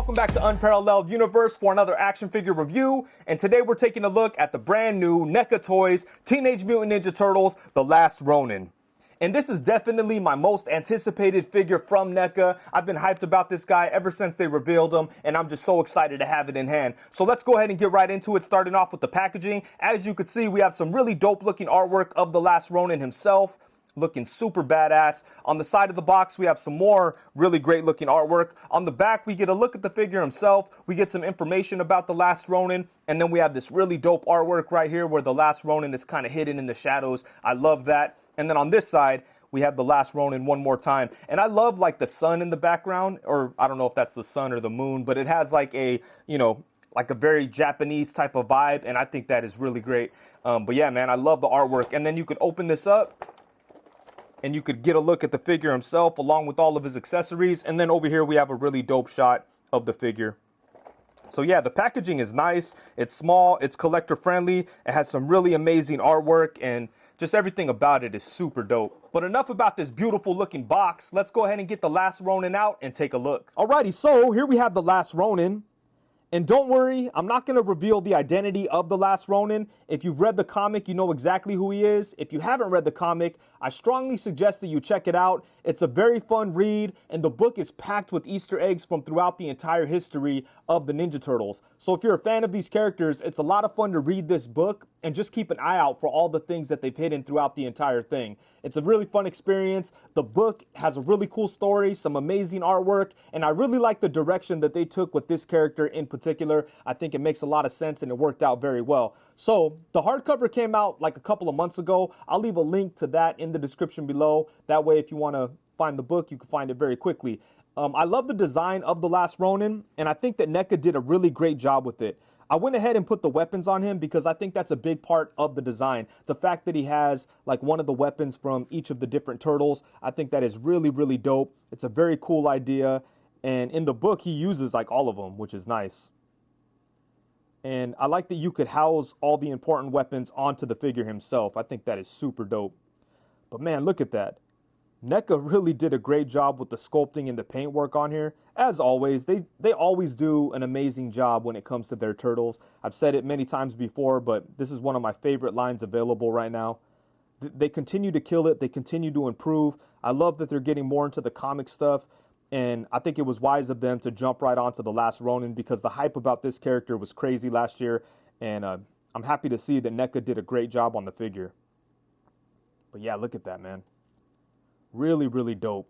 Welcome back to Unparalleled Universe for another action figure review, and today we're taking a look at the brand new NECA Toys Teenage Mutant Ninja Turtles The Last Ronin. And this is definitely my most anticipated figure from NECA. I've been hyped about this guy ever since they revealed him, and I'm just so excited to have it in hand. So let's go ahead and get right into it, starting off with the packaging. As you can see, we have some really dope looking artwork of The Last Ronin himself, looking super badass. On the side of the box, we have some more really great looking artwork. On the back, we get a look at the figure himself. We get some information about The Last Ronin, and then we have this really dope artwork right here where The Last Ronin is kind of hidden in the shadows. I love that. And then on this side, we have The Last Ronin one more time. And I love like the sun in the background, or I don't know if that's the sun or the moon, but it has like a, like a very Japanese type of vibe. And I think that is really great. But yeah, man, I love the artwork. And then you could open this up and you could get a look at the figure himself along with all of his accessories. And then over here, we have a really dope shot of the figure. So yeah, the packaging is nice. It's small, it's collector friendly. It has some really amazing artwork, and just everything about it is super dope. But enough about this beautiful looking box. Let's go ahead and get The Last Ronin out and take a look. Alrighty, so here we have The Last Ronin. And don't worry, I'm not going to reveal the identity of The Last Ronin. If you've read the comic, you know exactly who he is. If you haven't read the comic, I strongly suggest that you check it out. It's a very fun read, and the book is packed with Easter eggs from throughout the entire history of the Ninja Turtles. So if you're a fan of these characters, it's a lot of fun to read this book and just keep an eye out for all the things that they've hidden throughout the entire thing. It's a really fun experience. The book has a really cool story, some amazing artwork, and I really like the direction that they took with this character in particular. I think it makes a lot of sense and it worked out very well. So the hardcover came out like a couple of months ago. I'll leave a link to that in the description below. That way, if you want to find the book, you can find it very quickly. I love the design of The Last Ronin, and I think that NECA did a really great job with it. I went ahead and put the weapons on him because I think that's a big part of the design. The fact that he has like one of the weapons from each of the different turtles, I think that is really, really dope. It's a very cool idea. And in the book, he uses like all of them, which is nice. And I like that you could house all the important weapons onto the figure himself. I think that is super dope. But man, look at that. NECA really did a great job with the sculpting and the paintwork on here. As always, they always do an amazing job when it comes to their turtles. I've said it many times before, but this is one of my favorite lines available right now. They continue to kill it. They continue to improve. I love that they're getting more into the comic stuff. And I think it was wise of them to jump right onto The Last Ronin because the hype about this character was crazy last year. And I'm happy to see that NECA did a great job on the figure. But yeah, look at that, man. Really, really dope.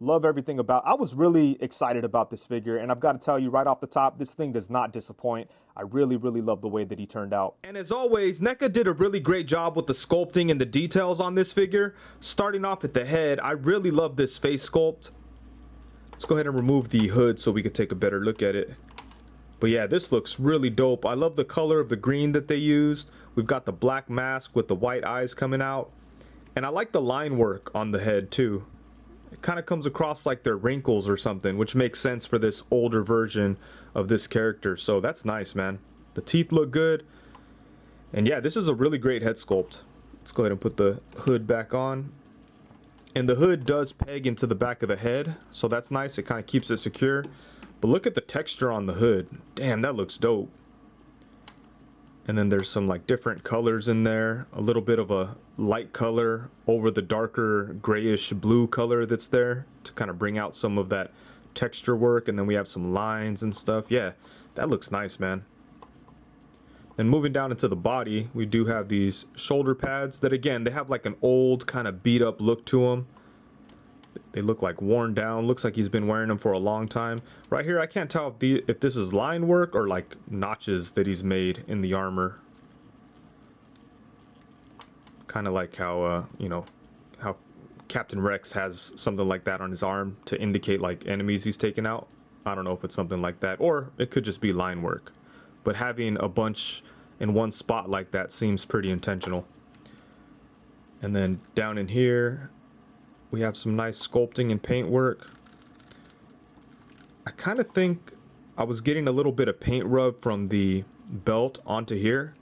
Love everything about. I was really excited about this figure, and I've got to tell you right off the top, this thing does not disappoint. I really, really love the way that he turned out. And as always, NECA did a really great job with the sculpting and the details on this figure. Starting off at the head, I really love this face sculpt. Let's go ahead and remove the hood so we could take a better look at it. But yeah, this looks really dope. I love the color of the green that they used. We've got the black mask with the white eyes coming out. And I like the line work on the head too. It kind of comes across like they're wrinkles or something, which makes sense for this older version of this character. So that's nice, man. The teeth look good. And yeah, this is a really great head sculpt. Let's go ahead and put the hood back on. And the hood does peg into the back of the head, so that's nice. It kind of keeps it secure. But look at the texture on the hood. Damn, that looks dope. And then there's some like different colors in there. A little bit of a light color over the darker grayish blue color that's there to kind of bring out some of that texture work. And then we have some lines and stuff. Yeah, that looks nice, man. Then moving down into the body, we do have these shoulder pads that, again, they have like an old kind of beat up look to them. They look like worn down. Looks like he's been wearing them for a long time. Right here, I can't tell if this is line work or like notches that he's made in the armor. Kind of like how, how Captain Rex has something like that on his arm to indicate like enemies he's taken out. I don't know if it's something like that, or it could just be line work. But having a bunch in one spot like that seems pretty intentional. And then down in here, we have some nice sculpting and paint work. I kind of think I was getting a little bit of paint rub from the belt onto here,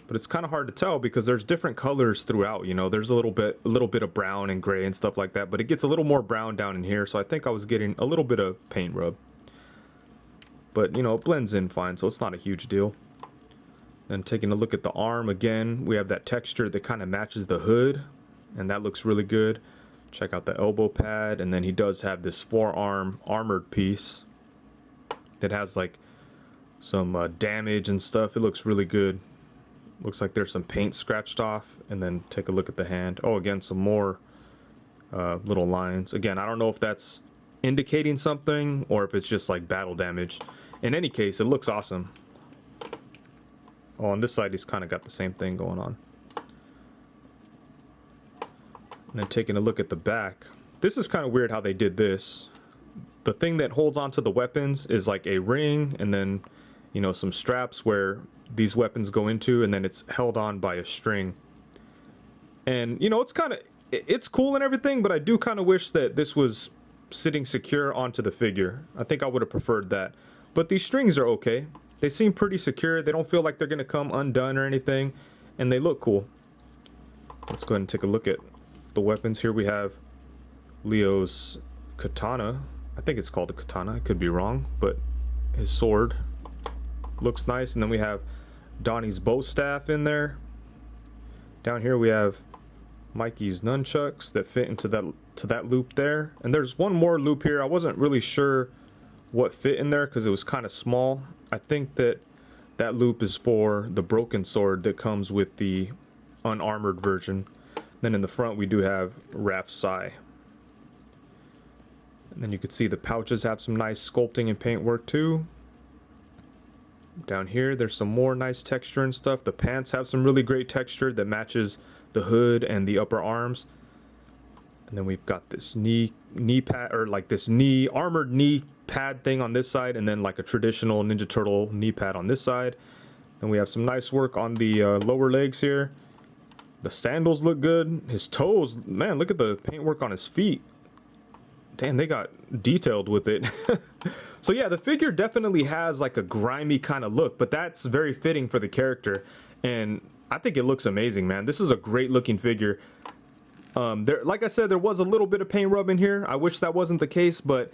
but but it's kind of hard to tell because there's different colors throughout. You know, there's a little bit of brown and gray and stuff like that, but it gets a little more brown down in here. So I think I was getting a little bit of paint rub, but you know, it blends in fine, so it's not a huge deal. Then taking a look at the arm again, we have that texture that kind of matches the hood, and that looks really good. Check out the elbow pad, and then he does have this forearm armored piece that has like some damage and stuff. It looks really good. Looks like there's some paint scratched off. And then take a look at the hand. Oh, again, some more little lines. Again, I don't know if that's indicating something or if it's just like battle damage. In any case, it looks awesome. Oh, on this side, he's kind of got the same thing going on. And then taking a look at the back. This is kind of weird how they did this. The thing that holds onto the weapons is like a ring, and then, you know, some straps where these weapons go into, and then it's held on by a string. And, you know, it's cool and everything, but I do kind of wish that this was sitting secure onto the figure. I think I would have preferred that. But these strings are okay. They seem pretty secure. They don't feel like they're going to come undone or anything, and they look cool. Let's go ahead and take a look at the weapons. Here we have Leo's katana. I think it's called a katana. I could be wrong, but his sword looks nice. And then we have Donnie's bow staff in there. Down here we have Mikey's nunchucks that fit into that loop there. And there's one more loop here. I wasn't really sure what fit in there because it was kind of small. I think that loop is for the broken sword that comes with the unarmored version. Then in the front we do have Raph's sai. And then you can see the pouches have some nice sculpting and paint work too. Down here there's some more nice texture and stuff. The pants have some really great texture that matches the hood and the upper arms. And then we've got this knee pad, or like this armored knee pad thing on this side, and then like a traditional Ninja Turtle knee pad on this side. Then we have some nice work on the lower legs here. The sandals look good. His toes, man, look at the paintwork on his feet. Damn, they got detailed with it. So yeah, the figure definitely has like a grimy kind of look, but that's very fitting for the character, and I think it looks amazing, man. This is a great looking figure. Like I said, there was a little bit of paint rub in here. I wish that wasn't the case, but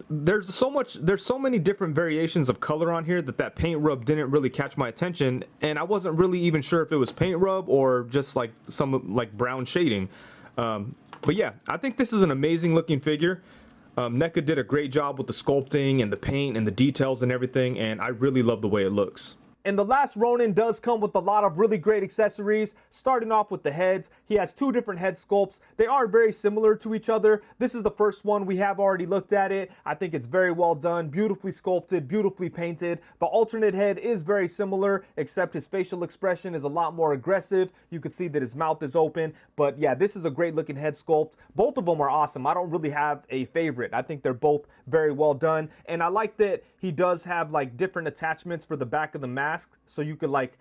there's so many different variations of color on here that paint rub didn't really catch my attention, and I wasn't really even sure if it was paint rub or just like some like brown shading. But yeah, I think this is an amazing looking figure. NECA did a great job with the sculpting and the paint and the details and everything, and I really love the way it looks. And the last Ronin does come with a lot of really great accessories, starting off with the heads. He has two different head sculpts. They are very similar to each other. This is the first one. We have already looked at it. I think it's very well done, beautifully sculpted, beautifully painted. The alternate head is very similar, except his facial expression is a lot more aggressive. You can see that his mouth is open. But yeah, this is a great looking head sculpt. Both of them are awesome. I don't really have a favorite. I think they're both very well done. And I like that he does have like different attachments for the back of the mask, so you could like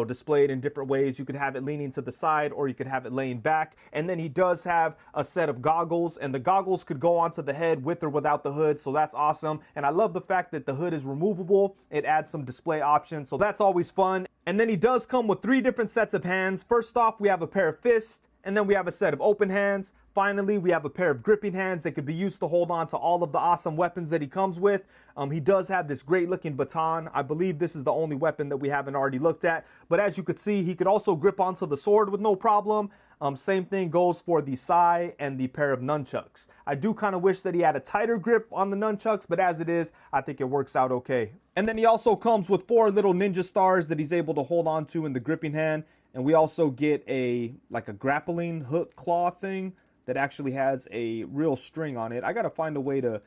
display it in different ways. You could have it leaning to the side, or you could have it laying back. And then he does have a set of goggles, and the goggles could go onto the head with or without the hood, so that's awesome. And I love the fact that the hood is removable. It adds some display options, so that's always fun. And then he does come with 3 different sets of hands. First off, we have a pair of fists, and then we have a set of open hands. Finally, we have a pair of gripping hands that could be used to hold on to all of the awesome weapons that he comes with. He does have this great looking baton. I believe this is the only weapon that we haven't already looked at. But as you could see, he could also grip onto the sword with no problem. Same thing goes for the sai and the pair of nunchucks. I do kind of wish that he had a tighter grip on the nunchucks, but as it is, I think it works out okay. And then he also comes with 4 little ninja stars that he's able to hold on to in the gripping hand. And we also get a grappling hook claw thing that actually has a real string on it. I gotta find a way to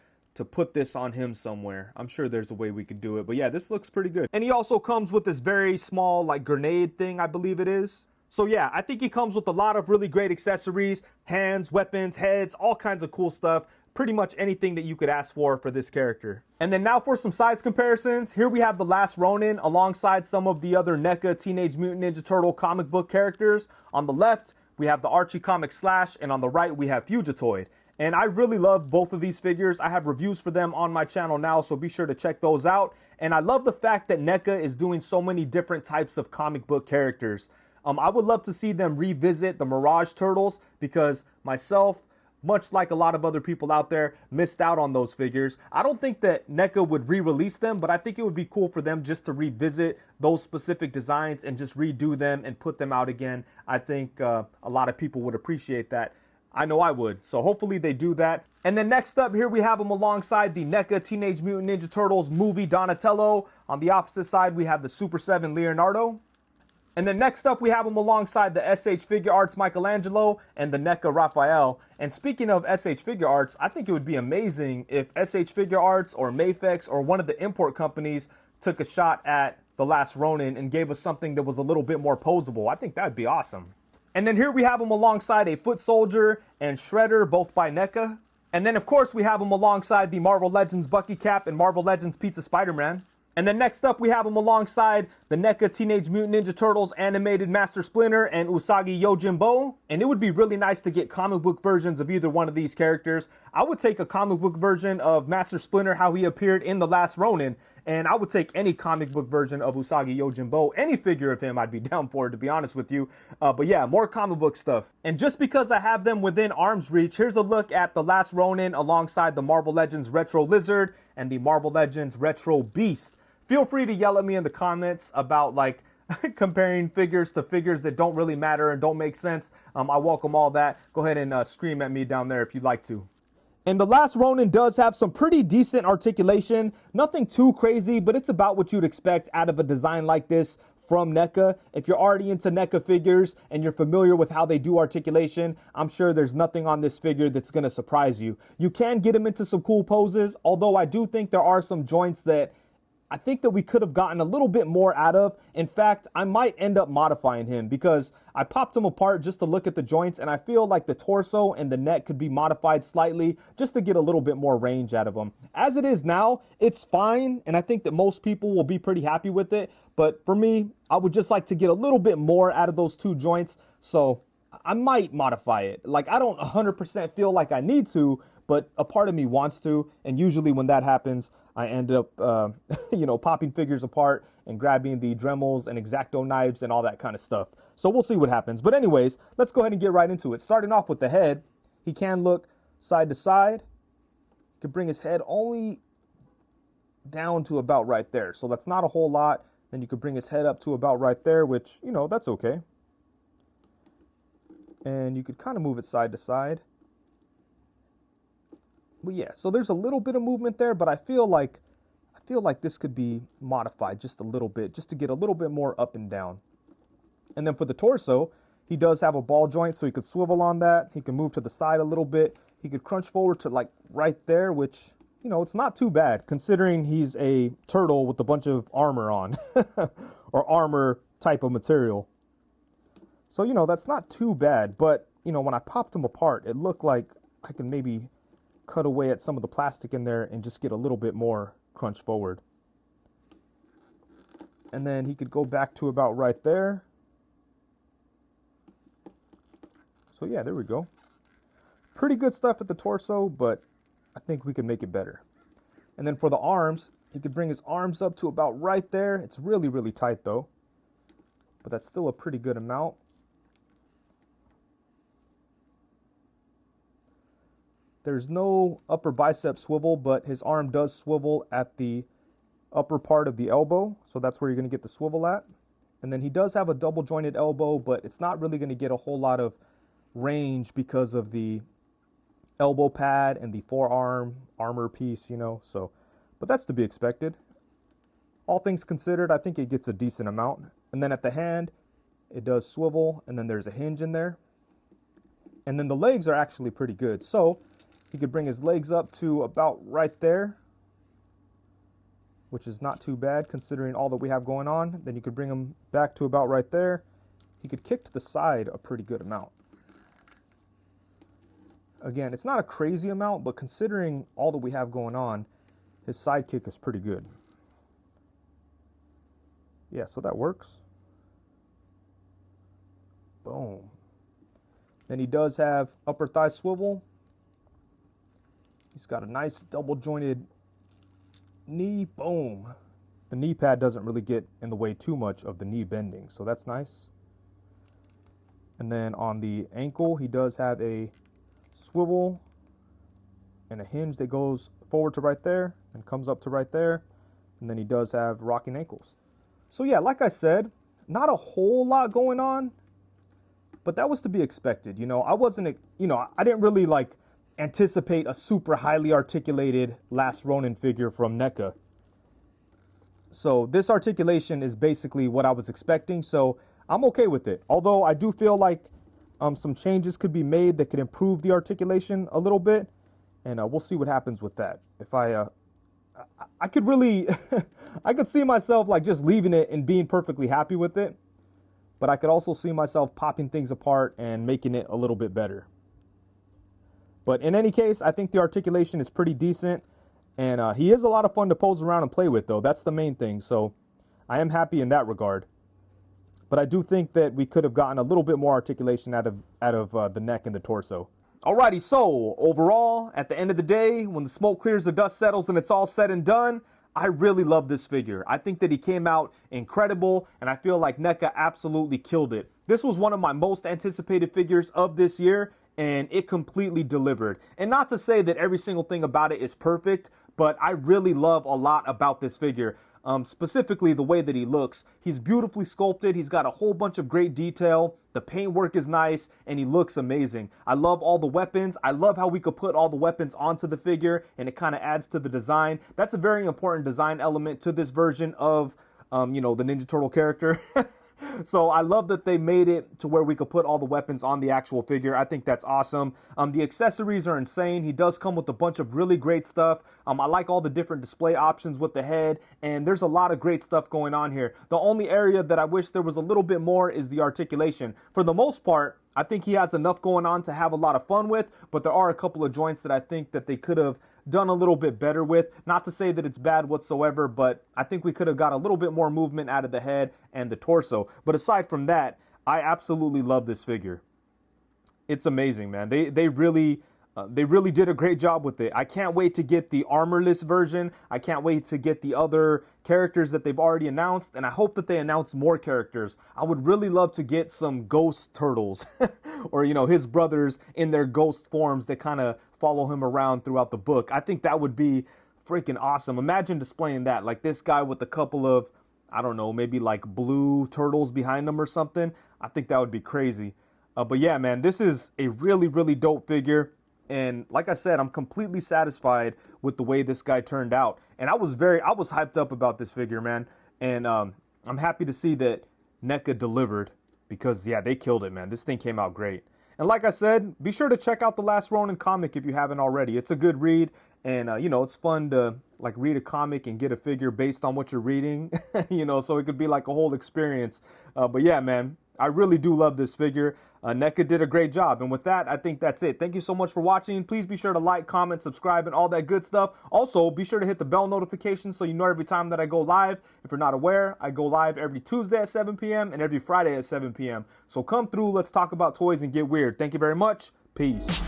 put this on him somewhere. I'm sure there's a way we could do it, but yeah, this looks pretty good. And he also comes with this very small like grenade thing, I believe it is. So yeah, I think he comes with a lot of really great accessories, hands, weapons, heads, all kinds of cool stuff. Pretty much anything that you could ask for this character. And then now for some size comparisons. Here we have the last Ronin alongside some of the other NECA Teenage Mutant Ninja Turtle comic book characters. On the left, we have the Archie comic Slash, and on the right, we have Fugitoid. And I really love both of these figures. I have reviews for them on my channel now, so be sure to check those out. And I love the fact that NECA is doing so many different types of comic book characters. I would love to see them revisit the Mirage Turtles because myself, much like a lot of other people out there, missed out on those figures. I don't think that NECA would re-release them, but I think it would be cool for them just to revisit those specific designs and just redo them and put them out again. I think a lot of people would appreciate that. I know I would. So hopefully they do that. And then next up here we have them alongside the NECA Teenage Mutant Ninja Turtles movie Donatello. On the opposite side we have the Super 7 Leonardo. And then next up, we have them alongside the SH Figure Arts Michelangelo and the NECA Raphael. And speaking of SH Figure Arts, I think it would be amazing if SH Figure Arts or Mafex or one of the import companies took a shot at the last Ronin and gave us something that was a little bit more posable. I think that'd be awesome. And then here we have them alongside a Foot Soldier and Shredder, both by NECA. And then of course we have them alongside the Marvel Legends Bucky Cap and Marvel Legends Pizza Spider-Man. And then next up, we have them alongside the NECA Teenage Mutant Ninja Turtles Animated Master Splinter and Usagi Yojimbo. And it would be really nice to get comic book versions of either one of these characters. I would take a comic book version of Master Splinter, how he appeared in The Last Ronin. And I would take any comic book version of Usagi Yojimbo. Any figure of him I'd be down for, to be honest with you. But yeah, more comic book stuff. And just because I have them within arm's reach, here's a look at The Last Ronin alongside the Marvel Legends Retro Lizard and the Marvel Legends Retro Beast. Feel free to yell at me in the comments about like comparing figures to figures that don't really matter and don't make sense. I welcome all that. Go ahead and scream at me down there if you'd like to. And The Last Ronin does have some pretty decent articulation. Nothing too crazy, but it's about what you'd expect out of a design like this from NECA. If you're already into NECA figures and you're familiar with how they do articulation, I'm sure there's nothing on this figure that's going to surprise you. You can get him into some cool poses, although I do think there are some joints that I think that we could have gotten a little bit more out of. In fact, I might end up modifying him because I popped him apart just to look at the joints, and I feel like the torso and the neck could be modified slightly just to get a little bit more range out of him. As it is now, it's fine, and I think that most people will be pretty happy with it. But for me, I would just like to get a little bit more out of those two joints, so I might modify it. Like, I don't 100% feel like I need to, but a part of me wants to, and usually when that happens, I end up, popping figures apart and grabbing the Dremels and X-Acto knives and all that kind of stuff. So we'll see what happens. But anyways, let's go ahead and get right into it. Starting off with the head, he can look side to side. He can bring his head only down to about right there. So that's not a whole lot. Then you could bring his head up to about right there, which, that's okay. And you could kind of move it side to side. But yeah, so there's a little bit of movement there, but I feel like this could be modified just a little bit, just to get a little bit more up and down. And then for the torso, he does have a ball joint, so he could swivel on that. He can move to the side a little bit. He could crunch forward to like right there, which, it's not too bad considering he's a turtle with a bunch of armor on or armor type of material. So, that's not too bad. But, when I popped him apart, it looked like I can maybe cut away at some of the plastic in there and just get a little bit more crunch forward. And then he could go back to about right there. So yeah, there we go. Pretty good stuff at the torso, but I think we can make it better. And then for the arms, he could bring his arms up to about right there. It's really, really tight though, but that's still a pretty good amount. There's no upper bicep swivel, but his arm does swivel at the upper part of the elbow. So that's where you're going to get the swivel at. And then he does have a double jointed elbow, but it's not really going to get a whole lot of range because of the elbow pad and the forearm armor piece, so, but that's to be expected. All things considered, I think it gets a decent amount. And then at the hand, it does swivel, and then there's a hinge in there. And then the legs are actually pretty good. So he could bring his legs up to about right there, which is not too bad considering all that we have going on. Then you could bring him back to about right there. He could kick to the side a pretty good amount. Again, it's not a crazy amount, but considering all that we have going on, his side kick is pretty good. Yeah, so that works. Boom. Then he does have upper thigh swivel. He's got a nice double jointed knee. Boom. the knee pad doesn't really get in the way too much of the knee bending, so that's nice. And then on the ankle, he does have a swivel and a hinge that goes forward to right there and comes up to right there. And then he does have rocking ankles. So yeah, like I said, not a whole lot going on, but that was to be expected. You know, I didn't really like anticipate a super highly articulated Last Ronin figure from NECA. So this articulation is basically what I was expecting. So I'm okay with it. Although I do feel like some changes could be made that could improve the articulation a little bit. And we'll see what happens with that. If I could really, I could see myself like just leaving it and being perfectly happy with it. But I could also see myself popping things apart and making it a little bit better. But in any case, I think the articulation is pretty decent. And he is a lot of fun to pose around and play with, though. That's the main thing. So I am happy in that regard. But I do think that we could have gotten a little bit more articulation out of the neck and the torso. Alrighty, so overall, at the end of the day, when the smoke clears, the dust settles, and it's all said and done, I really love this figure. I think that he came out incredible, and I feel like NECA absolutely killed it. This was one of my most anticipated figures of this year, and it completely delivered. And not to say that every single thing about it is perfect, but I really love a lot about this figure. Specifically the way that he looks. He's beautifully sculpted. He's got a whole bunch of great detail. The paintwork is nice and he looks amazing. I love all the weapons. I love how we could put all the weapons onto the figure and it kind of adds to the design. That's a very important design element to this version of, the Ninja Turtle character. So I love that they made it to where we could put all the weapons on the actual figure. I think that's awesome. The accessories are insane. He does come with a bunch of really great stuff. I like all the different display options with the head, and there's a lot of great stuff going on here. The only area that I wish there was a little bit more is the articulation. For the most part, I think he has enough going on to have a lot of fun with, but there are a couple of joints that I think that they could have done a little bit better with. Not to say that it's bad whatsoever, but I think we could have got a little bit more movement out of the head and the torso. But aside from that, I absolutely love this figure. It's amazing, man. They really did a great job with it. I can't wait to get the armorless version. I can't wait to get the other characters that they've already announced, and I hope that they announce more characters. I would really love to get some ghost turtles or, his brothers in their ghost forms that kind of follow him around throughout the book. I think that would be freaking awesome. Imagine displaying that, like this guy with a couple of, I don't know, maybe like blue turtles behind him or something. I think that would be crazy. But yeah, man, this is a really, really dope figure. And like I said, I'm completely satisfied with the way this guy turned out. And I was hyped up about this figure, man. And I'm happy to see that NECA delivered because, yeah, they killed it, man. This thing came out great. And like I said, be sure to check out the Last Ronin comic if you haven't already. It's a good read. And, it's fun to like read a comic and get a figure based on what you're reading, so it could be like a whole experience. But yeah, man, I really do love this figure. NECA did a great job. And with that, I think that's it. Thank you so much for watching. Please be sure to like, comment, subscribe, and all that good stuff. Also, be sure to hit the bell notification so you know every time that I go live. If you're not aware, I go live every Tuesday at 7 p.m. and every Friday at 7 p.m. So come through, let's talk about toys and get weird. Thank you very much. Peace.